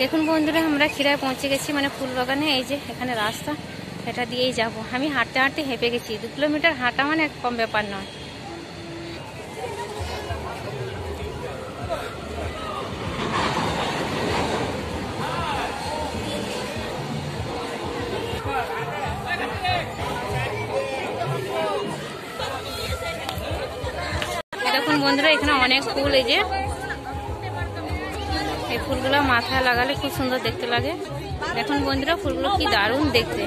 দেখুন বন্ধুরা, আমরা খিরায় পৌঁছে গেছি, মানে ফুল বাগানে। এই যে এখানে রাস্তা, এটা দিয়েই যাব। আমি হাঁটতে হাঁটতে হেঁপে গেছি। 2 কিলোমিটার হাঁটা মানে কম ব্যাপার নয়। দেখুন বন্ধুরা, এখানে অনেক ফুল। এই যে এই ফুলগুলো মাথায় লাগালে খুব সুন্দর দেখতে লাগে। দেখুন বন্ধুরা, ফুলগুলো কি দারুণ দেখতে।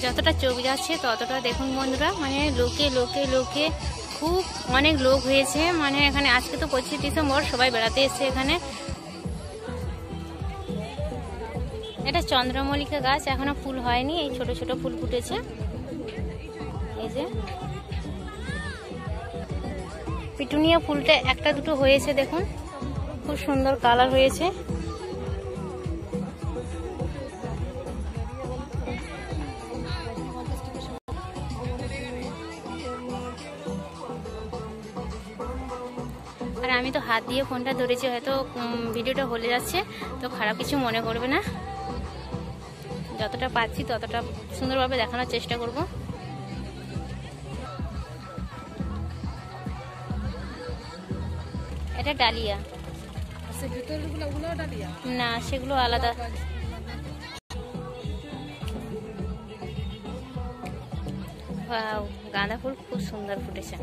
যতটা চোখ যাচ্ছে ততটা দেখুন বন্ধুরা, মানে লোকে লোকে লোকে খুব অনেক লোক হয়েছে। মানে এখানে আজকে তো 25 ডিসেম্বর, সবাই বেড়াতে এসছে এখানে। এটা চন্দ্রমল্লিকা গাছ, এখনো ফুল হয়নি, এই ছোট ছোট ফুল ফুটেছে। এই যে পিটুনিয়া ফুলটা একটা দুটো হয়েছে, দেখুন খুব সুন্দর কালার হয়েছে। আর আমি তো হাত দিয়ে ফোনটা ধরেছি, হয়তো ভিডিওটা হলে যাচ্ছে, তো খারাপ কিছু মনে করবে না। যতটা পাচ্ছি ততটা সুন্দরভাবে দেখানোর চেষ্টা করব। এটা ডালিয়া না, সেগুলো আলাদা। ওয়াও, গাঁদা ফুল খুব সুন্দর ফুটেছে।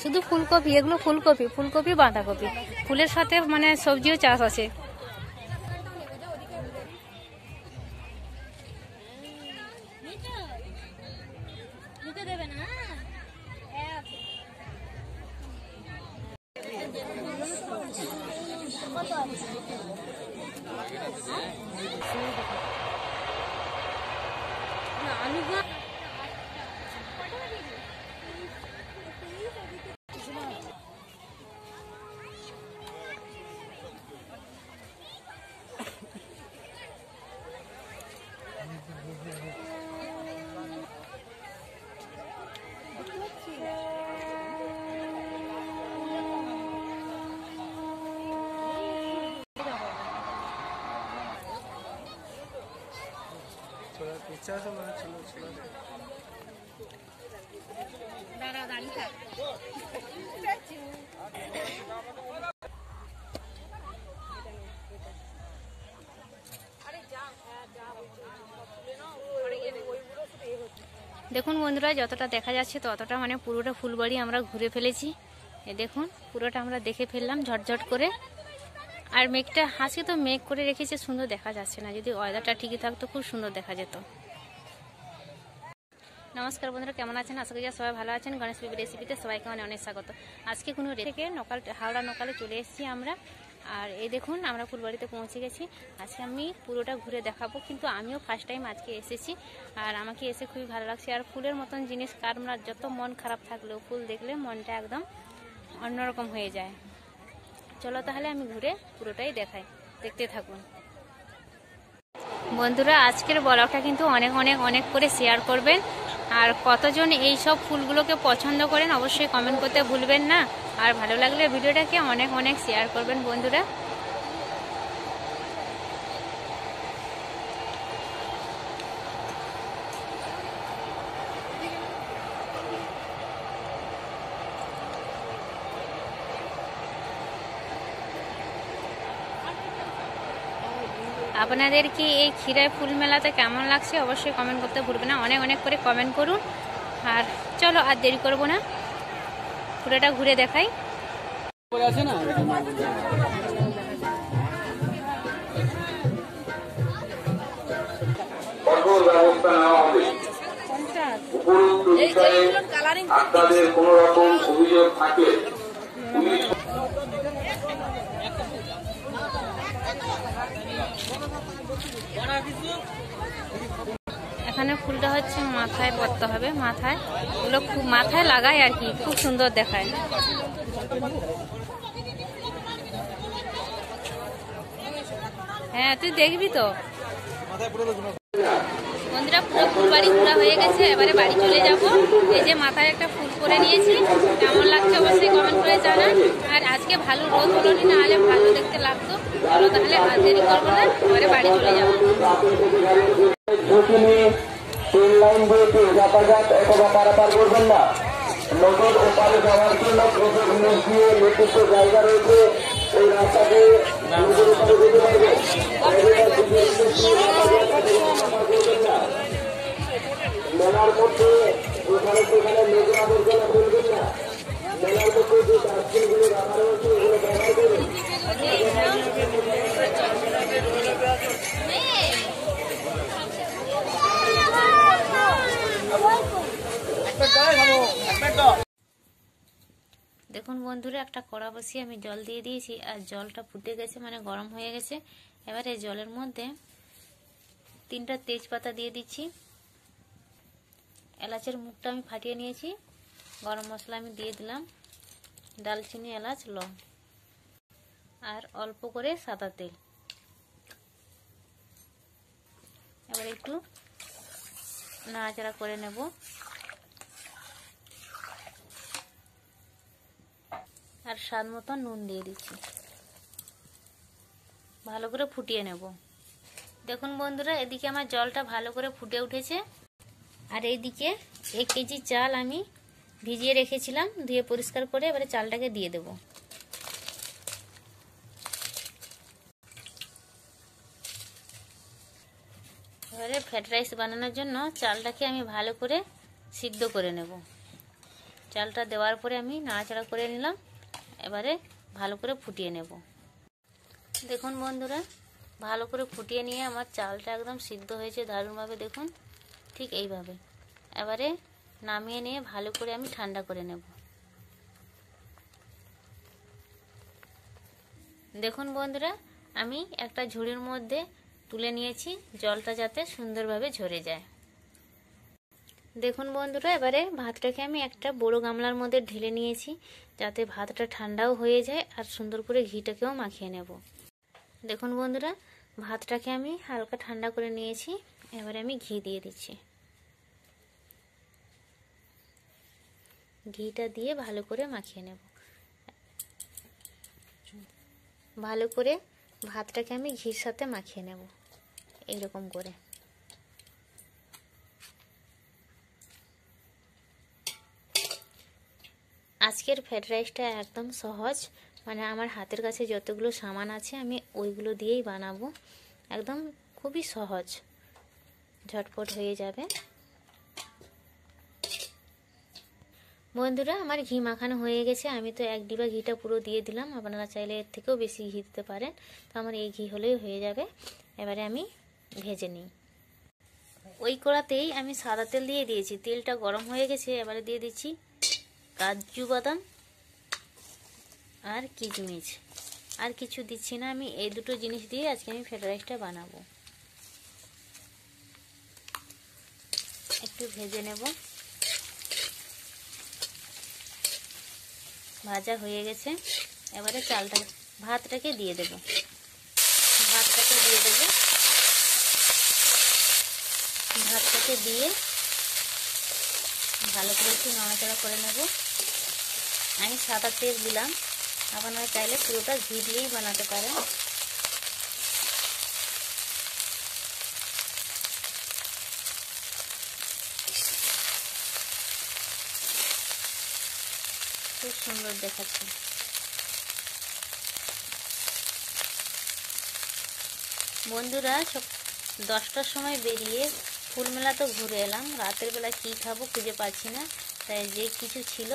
শুধু ফুলকপি, এগুলো ফুলকপি, ফুলকপি বাঁধাকপি। ফুলের সাথে মানে সবজিও চাষ আছে। ইচ্ছা আছে মানে ছিল দাঁড়া দাঁড়িয়ে থাক। আরে যা যা তুলে নাও, আরে ওইগুলো শুধু এ হচ্ছে। দেখুন বন্ধুরা, যতটা দেখা যাচ্ছে ততটা মানে পুরোটা ফুলবাড়ি আমরা ঘুরে ফেলেছি। এই দেখুন পুরোটা আমরা দেখে ফেললাম ঝটঝট করে। আর মেঘটা আজকে তো মেঘ করে রেখেছে, সুন্দর দেখা যাচ্ছে না। যদি ওয়েদারটা ঠিকই থাকতো খুব সুন্দর দেখা যেত। নমস্কার বন্ধুরা, কেমন আছেন? আশা করি সবাই ভালো আছেন। গণেশ বেবি রেসিপিতে সবাইকে অনেক স্বাগত। আজকে কোনো থেকে হাওড়া নকালে চলে এসেছি আমরা। আর এই দেখুন আমরা ফুলবাড়িতে পৌঁছে গেছি। আজকে আমি পুরোটা ঘুরে দেখাবো, কিন্তু আমিও ফার্স্ট টাইম আজকে এসেছি। আর আমাকে এসে খুবই ভালো লাগছে। আর ফুলের মতন জিনিস আমরা যত মন খারাপ থাকলেও ফুল দেখলে মনটা একদম অন্যরকম হয়ে যায়। চলো তাহলে আমি ঘুরে পুরোটাই দেখাই, দেখতে থাকুন বন্ধুরা। আজকের ব্লগটা কিন্তু অনেক অনেক অনেক করে শেয়ার করবেন। আর কতজন এই সব ফুলগুলোকে পছন্দ করেন অবশ্যই কমেন্ট করতে ভুলবেন না। আর ভালো লাগলে ভিডিওটাকে অনেক অনেক শেয়ার করবেন বন্ধুরা। আপনাদের কি এই ক্ষীরাই ফুল মেলাতে কেমন লাগছে অবশ্যই কমেন্ট করতে ভুলবেন না। অনেক অনেক করে কমেন্ট করুন। আর চলো আর দেরি করবো না, পুরোটা ঘুরে দেখাই। আপনাদের কোন রকম অভিযোগ থাকলে এখানে ফুলটা হচ্ছে মাথায় পরতে হবে, মাথায় ওগুলো খুব মাথায় লাগায় আর কি, খুব সুন্দর দেখায়। হ্যাঁ তুই দেখবি তো বন্ধুরা। পুরো ফুলবাড়ি ঘোরা হয়ে গেছে, এবারে বাড়ি চলে যাব। এই যে মাথায় একটা ফুল করে নিয়েছি, কেমন লাগছে অবশ্যই কমেন্ট করে জানান। আর আজকে ভালো রোদ হলো না, হলে ভালো দেখতে লাগতো। চলো তাহলে আর দেরি করবো না, এবারে বাড়ি চলে যাবো। যাতায়াত অথবা পারাপার করবেন না। নদীর ওপারে যাওয়ার জন্য প্রচুর নিচ দিয়ে নির্দিষ্ট জায়গা রয়েছে, ওই রাস্তাকে নদীর ওপারে যেতে পারবে। মেলার মধ্যে যেখানে সেখানে মেঘের আবর্জনা ফেলবেন না। মেলার মধ্যে যে ডাস্টবিনগুলো রাখা রয়েছে এগুলো ব্যবহার করুন। দেখুন বন্ধুরা, একটা কড়া বসিয়ে আমি জল দিয়ে দিয়েছি। আর জলটা ফুটে গেছে, মানে গরম হয়ে গেছে। এবারে জলের মধ্যে 3টা তেজপাতা দিয়ে দিচ্ছি। এলাচের মুখটা আমি ফাটিয়ে নিয়েছি। গরম মশলা আমি দিয়ে দিলাম, দালচিনি, এলাচ, লং, আর অল্প করে সাদা তেল। এবার একটু নাড়াচাড়া করে নেব। আর স্বাদ মতো নুন দিয়ে দিচ্ছি, ভালো করে ফুটিয়ে নেব। দেখুন বন্ধুরা, এদিকে আমার জলটা ভালো করে ফুটে উঠেছে। আর এইদিকে 1 কেজি চাল আমি ভিজিয়ে রেখেছিলাম, ধুয়ে পরিষ্কার করে এবারে চালটাকে দিয়ে দেব। এবারে ফ্রাইড রাইস বানানোর জন্য চালটাকে আমি ভালো করে সিদ্ধ করে নেব। চালটা দেওয়ার পরে আমি নাড়াচাড়া করে নিলাম। এবারে ভালো করে ফুটিয়ে নেব। দেখুন বন্ধুরা, ভালো করে ফুটিয়ে নিয়ে আমার চালটা একদম সিদ্ধ হয়েছে দারুণভাবে। দেখুন ঠিক এইভাবে। এবারে নামিয়ে নিয়ে ভালো করে আমি ঠান্ডা করে নেব। দেখুন বন্ধুরা, আমি একটা ঝুড়ির মধ্যে তুলে নিয়েছি, জলটা যাতে সুন্দরভাবে ঝরে যায়। দেখুন বন্ধুরা, এবারে ভাতটাকে আমি একটা বড় গামলার মধ্যে ঢেলে নিয়েছি, যাতে ভাতটা ঠান্ডাও হয়ে যায়। আর সুন্দর করে ঘিটাকেও মাখিয়ে নেব। দেখুন বন্ধুরা, ভাতটাকে আমি হালকা ঠান্ডা করে নিয়েছি। এবারে আমি ঘি দিয়ে দিচ্ছি। ঘিটা দিয়ে ভালো করে মাখিয়ে নেব। ভালো করে ভাতটাকে আমি ঘির সাথে মাখিয়ে নেব, এইরকম করে। আজকের ফ্রাইড রাইসটা একদম সহজ, মানে আমার হাতের কাছে যতগুলো সামান আছে আমি ওইগুলো দিয়েই বানাবো। একদম খুবই সহজ, ঝটপট হয়ে যাবে। বন্ধুরা আমার ঘি মাখানো হয়ে গেছে, আমি তো 1 ডিবা ঘিটা পুরো দিয়ে দিলাম, আপনারা চাইলে এর থেকেও বেশি ঘি দিতে পারেন। তো আমার এই ঘি হলেই হয়ে যাবে। এবারে আমি ভেজে নিই। ওই কড়াতেই আমি সাদা তেল দিয়ে দিয়েছি, তেলটা গরম হয়ে গেছে। এবারে দিয়ে দিচ্ছি কাজু বাদাম আর কিশমিশ, আর কিছু দিচ্ছি না। আমি এই দুটো জিনিস দিয়ে আজকে আমি ফ্রাইড রাইসটা বানাবো। একটু ভেজে নেব। ভাজা হয়ে গেছে। এবারে ভাতটাকে দিয়ে দেব। ভাতটাকে দিয়ে ভালো করে একটু নাড়াচাড়া করে নেব। আমি সাদা তেল দিলাম, আপনারা চাইলে পুরোটা ঘি দিয়েই বানাতে পারেন। খুব সুন্দর দেখাচ্ছে। বন্ধুরা 10টার সময় বেরিয়ে ফুলমেলা তো ঘুরে এলাম। রাতের বেলা কি খাবো খুঁজে পাচ্ছি না, তাই যে কিছু ছিল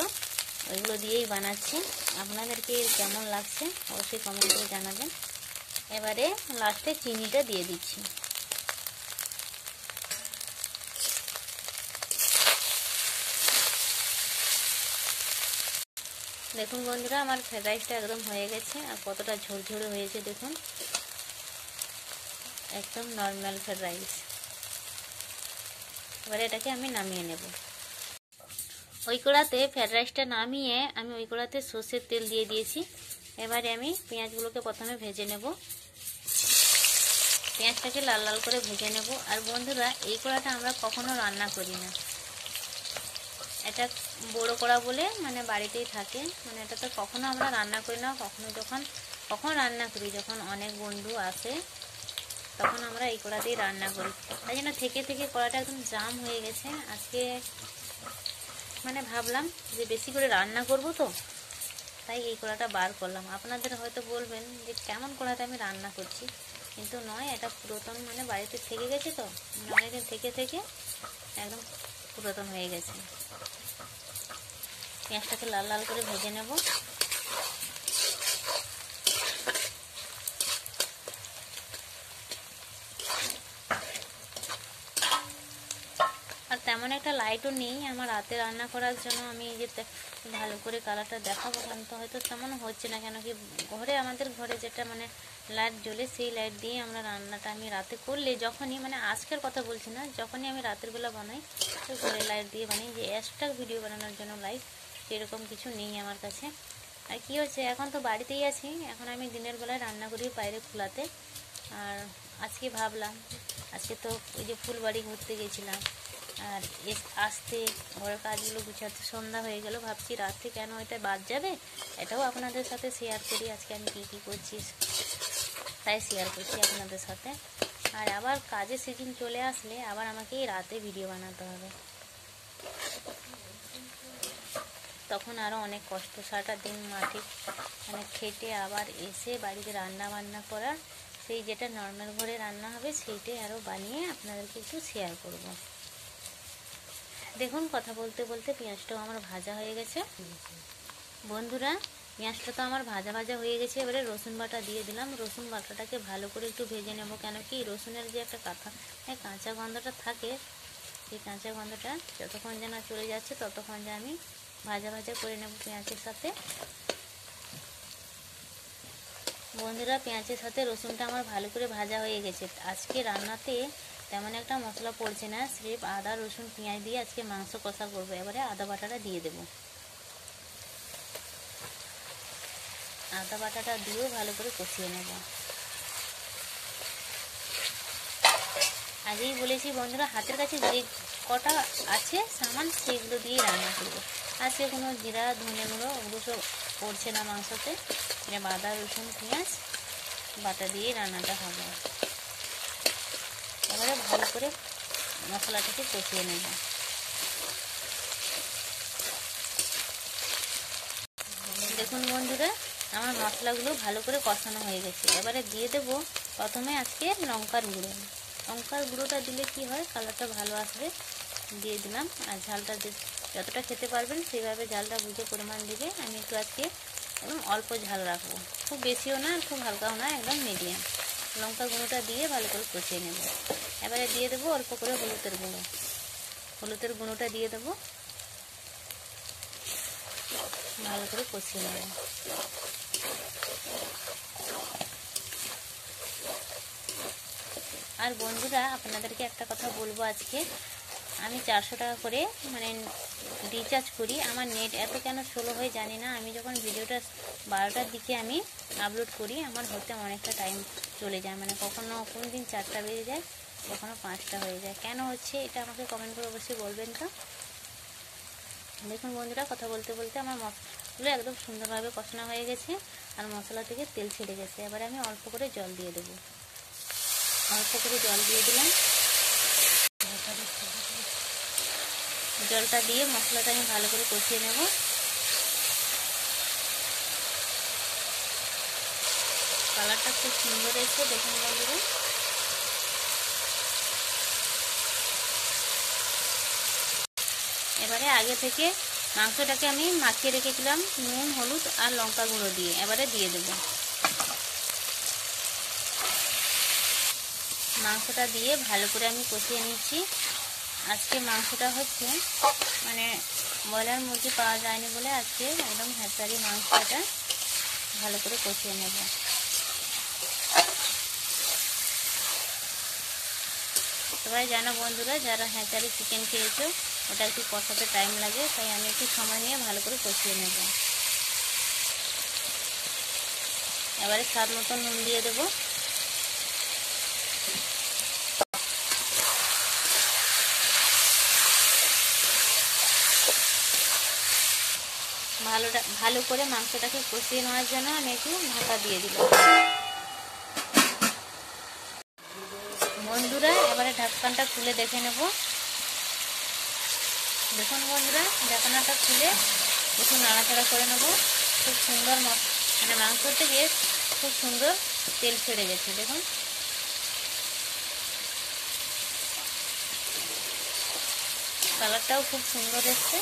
ওইগুলো দিয়েই বানাচ্ছি। আপনাদেরকে কেমন লাগছে অবশ্যই কমেন্ট করে জানাবেন। এবারে লাস্টে চিনিটা দিয়ে দিচ্ছি। দেখুন বন্ধুরা আমার ফ্রাইড রাইসটা একদম হয়ে গেছে, আর কতটা ঝরঝরে হয়েছে দেখুন, একদম নর্মাল ফ্রাইড রাইস। এবারে এটাকে আমি নামিয়ে নেব। ওই কড়াতে ফ্রাইড রাইসটা নামিয়ে আমি ওই কড়াতে সর্ষের তেল দিয়ে দিয়েছি। এবারে আমি পেঁয়াজগুলোকে প্রথমে ভেজে নেব। পেঁয়াজটাকে লাল লাল করে ভেজে নেব। আর বন্ধুরা এই কড়াটা আমরা কখনো রান্না করি না, এটা বড় কড়া বলে মানে বাড়িতেই থাকে, মানে এটাতে কখনো আমরা রান্না করি না। কখন রান্না করি যখন অনেক বন্ধু আসে তখন আমরা এই কড়াতেই রান্না করি। তাই জন্য থেকে কড়াটা একদম জাম হয়ে গেছে। আজকে মানে ভাবলাম যে বেশি করে রান্না করব, তো তাই এই কড়াটা বার করলাম। আপনাদের হয়তো বলবেন যে কেমন কড়াতে আমি রান্না করছি, কিন্তু নয়, এটা পুরাতন, মানে বাড়িতে থেকে গেছে, তো অনেকদিন থেকে একদম পুরাতন হয়ে গেছে। পেঁয়াজটাকে লাল লাল করে ভেজে নেব। আর তেমন একটা লাইটও নেই আমার রাতে রান্না করার জন্য। আমি যে ভালো করে কালারটা দেখাবো, কিন্তু হয়তো তেমন হচ্ছে না, কেন কি আমাদের ঘরে যেটা মানে লাইট জ্বলে, সেই লাইট দিয়ে আমরা রান্নাটা আমি রাতে করলে, যখনই মানে আজকের কথা বলছি না, যখনই আমি রাতের বেলা বানাই তো ঘরে লাইট দিয়ে বানাই। যে এক্সট্রা ভিডিও বানানোর জন্য লাইট সেরকম কিছু নেই আমার কাছে। আর কি হচ্ছে, এখন তো বাড়িতেই আছি, এখন আমি দিনের বেলায় রান্না করি বাইরে খোলাতে। আর আজকে ভাবলাম, আজকে তো ওই যে ফুলবাড়ি ঘুরতে গেছিলাম, আর আসতে ঘরের কাজগুলো গুছাতে সন্ধ্যা হয়ে গেল। ভাবছি রাত্রে কেন এটা বাদ যাবে, এটাও আপনাদের সাথে শেয়ার করি। আজকে আমি কী করছি তাই শেয়ার করছি আপনাদের সাথে। আর আবার কাজের সিজন চলে আসলে আবার আমাকে রাতে ভিডিও বানাতে হবে, তখন আরও অনেক কষ্ট। সারাটা দিন মাঠে মানে খেটে আবার এসে বাড়িতে রান্না বান্না করা, সেই যেটা নর্মাল ঘরে রান্না হবে সেইটাই আরও বানিয়ে আপনাদেরকে একটু শেয়ার করব। দেখুন কথা বলতে বলতে পেঁয়াজটাও আমার ভাজা হয়ে গেছে। বন্ধুরা পেঁয়াজটা তো আমার ভাজা হয়ে গেছে। এবারে রসুন বাটা দিয়ে দিলাম। রসুন বাটাটাকে ভালো করে একটু ভেজে নেব, কেন কি রসুনের যে একটা কাঁচা গন্ধটা থাকে, সেই কাঁচা গন্ধটা যতক্ষণ যেন চলে যাচ্ছে ততক্ষণ যে আমি ভাজা করে নেব পেঁয়াজের সাথে। বন্ধুরা পেঁয়াজের সাথে রসুনটা আমার ভালো করে ভাজা হয়ে গেছে। আজকে রান্নাতে তেমন একটা মশলা পড়ছে না, স্রেফ আদা রসুন পেঁয়াজ দিয়ে আজকে মাংস কষা করবো। এবারে আদা বাটাটা দিয়ে দেব। আদা বাটাটা দিয়েও ভালো করে কষিয়ে নেব। আগেই বলেছি বন্ধুরা, হাতের কাছে যে কটা আছে সামান সেগুলো দিয়ে রান্না করবো। আজকে কোনো জিরা ধনে গুঁড়ো ওগুলো সব পড়ছে না মাংসতে, আদা রসুন পেঁয়াজ বাটা দিয়ে রান্নাটা হবে। এবারে ভালো করে মশলাটাকে কষিয়ে নেব। দেখুন বন্ধুরা আমার মশলাগুলো ভালো করে কষানো হয়ে গেছে। এবারে দিয়ে দেব প্রথমে আজকে লঙ্কার গুঁড়ো। লঙ্কার গুঁড়োটা দিলে কি হয়, কালারটা ভালো আসবে, দিয়ে দিলাম। আর ঝালটা যতটা খেতে পারবেন সেইভাবে ঝালটা বুঝে পরিমাণ দেবে। আমি একটু আজকে একদম অল্প ঝাল রাখবো, খুব বেশিও না খুব হালকাও না, একদম মিডিয়াম। লঙ্কা গুঁড়োটা দিয়ে ভালো করে কষিয়ে নেব। এবারে দিয়ে দেবো অল্প করে হলুদের গুঁড়ো, হলুদের গুঁড়োটা দিয়ে দেবো, ভালো করে কষিয়ে নেব। আর বন্ধুরা আপনাদেরকে একটা কথা বলবো, আজকে আমি 400 টাকা করে মানে রিচার্জ করি। আমার নেট এত কেন স্লো হয় জানি না। আমি যখন ভিডিওটা 12টার দিকে আমি আপলোড করি, আমার হতে অনেকটা টাইম চলে যায়, মানে কখনো কোনো দিন 4টা বেজে যায়, কখনো 5টা হয়ে যায়। কেন হচ্ছে এটা আমাকে কমেন্ট করে অবশ্যই বলবেন। তো দেখুন বন্ধুরা, কথা বলতে বলতে আমার মশলাগুলো একদম সুন্দরভাবে কষানো হয়ে গেছে আর মশলা থেকে তেল ছেড়ে গেছে। এবারে আমি অল্প করে জল দিয়ে দেবো, অল্প করে জল দিয়ে দিলাম। জলটা দিয়ে মশলাটা আমি ভালো করে কষিয়ে নেব। কালারটা খুব সুন্দর এসেছে দেখুন বন্ধুরা। এবারে আগে থেকে মাংসটাকে আমি মাখিয়ে রেখেছিলাম নুন হলুদ আর লঙ্কা গুঁড়ো দিয়ে, এবারে দিয়ে দেব। মাংসটা দিয়ে ভালো করে আমি কষিয়ে নিচ্ছি। আজকে মাংসটা হচ্ছে মানে ব্রয়লার মুরগি পাওয়া যায়নি বলে আজকে একদম হ্যাচারি মাংসটা ভালো করে কষিয়ে নেব। সবাই জানো বন্ধুরা, যারা হ্যাচারি চিকেন খেয়েছো ওটা একটু কষাতে টাইম লাগে, তাই আমি একটু সময় নিয়ে ভালো করে কষিয়ে নেব। এবারে স্বাদ মতো নুন দিয়ে দেবো। ভালো করে মাংসটাকে কষিয়ে নেওয়ার জন্য আমি একটু ঢাকা দিয়ে দিলাম। বন্ধুরা এবারে ঢাকনাটা খুলে দেখে নেব। দেখুন বন্ধুরা, ঢাকনাটা খুলে একটু নাড়াচাড়া করে নেব। খুব সুন্দর মানে মাংস থেকে খুব সুন্দর তেল ছেড়ে গেছে দেখুন। কালারটাও খুব সুন্দর এসছে।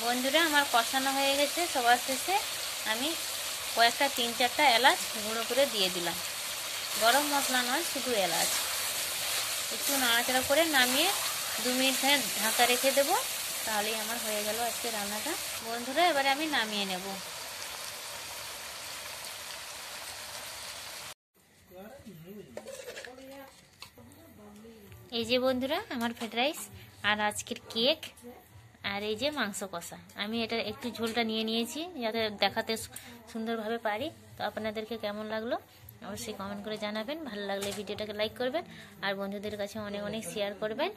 বন্ধুরা আমার কষানো হয়ে গেছে। সবার শেষে আমি কয়েকটা 3-4টা এলাচ গুঁড়ো করে দিয়ে দিলাম। গরম মশলা নয়, শুধু এলাচ। একটু নাড়াচাড়া করে নামিয়ে 2 মিনিট ঢাকা রেখে দেবো, তাহলেই আমার হয়ে গেল আজকে রান্নাটা। বন্ধুরা এবারে আমি নামিয়ে নেব। এই যে বন্ধুরা আমার ফ্রাইড রাইস আর আজকের কেক আর এই যে মাংস কষা। আমি এটা একটু ঝোলটা নিয়ে নিয়েছি যাতে দেখাতে সুন্দরভাবে পারি। তো আপনাদেরকে কেমন লাগলো অবশ্যই কমেন্ট করে জানাবেন। ভালো লাগলে ভিডিওটাকে লাইক করবেন আর বন্ধুদের কাছে অনেক অনেক শেয়ার করবেন।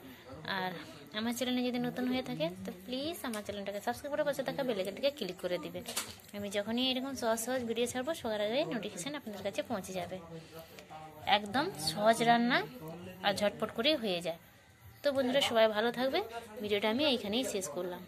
আর আমার চ্যানেলে যদি নতুন হয়ে থাকে তো প্লিজ আমার চ্যানেলটাকে সাবস্ক্রাইব করে পাশে থাকা বেল আইকনটাকে ক্লিক করে দিবেন। আমি যখনই এরকম সহজ সহজ ভিডিও ছাড়বো সবার আগে নোটিফিকেশন আপনাদের কাছে পৌঁছে যাবে। একদম সহজ রান্না আর ঝটপট করেই হয়ে যায়। তো বন্ধুরা সবাই ভালো থাকবে। ভিডিওটা আমি এইখানেই শেষ করলাম।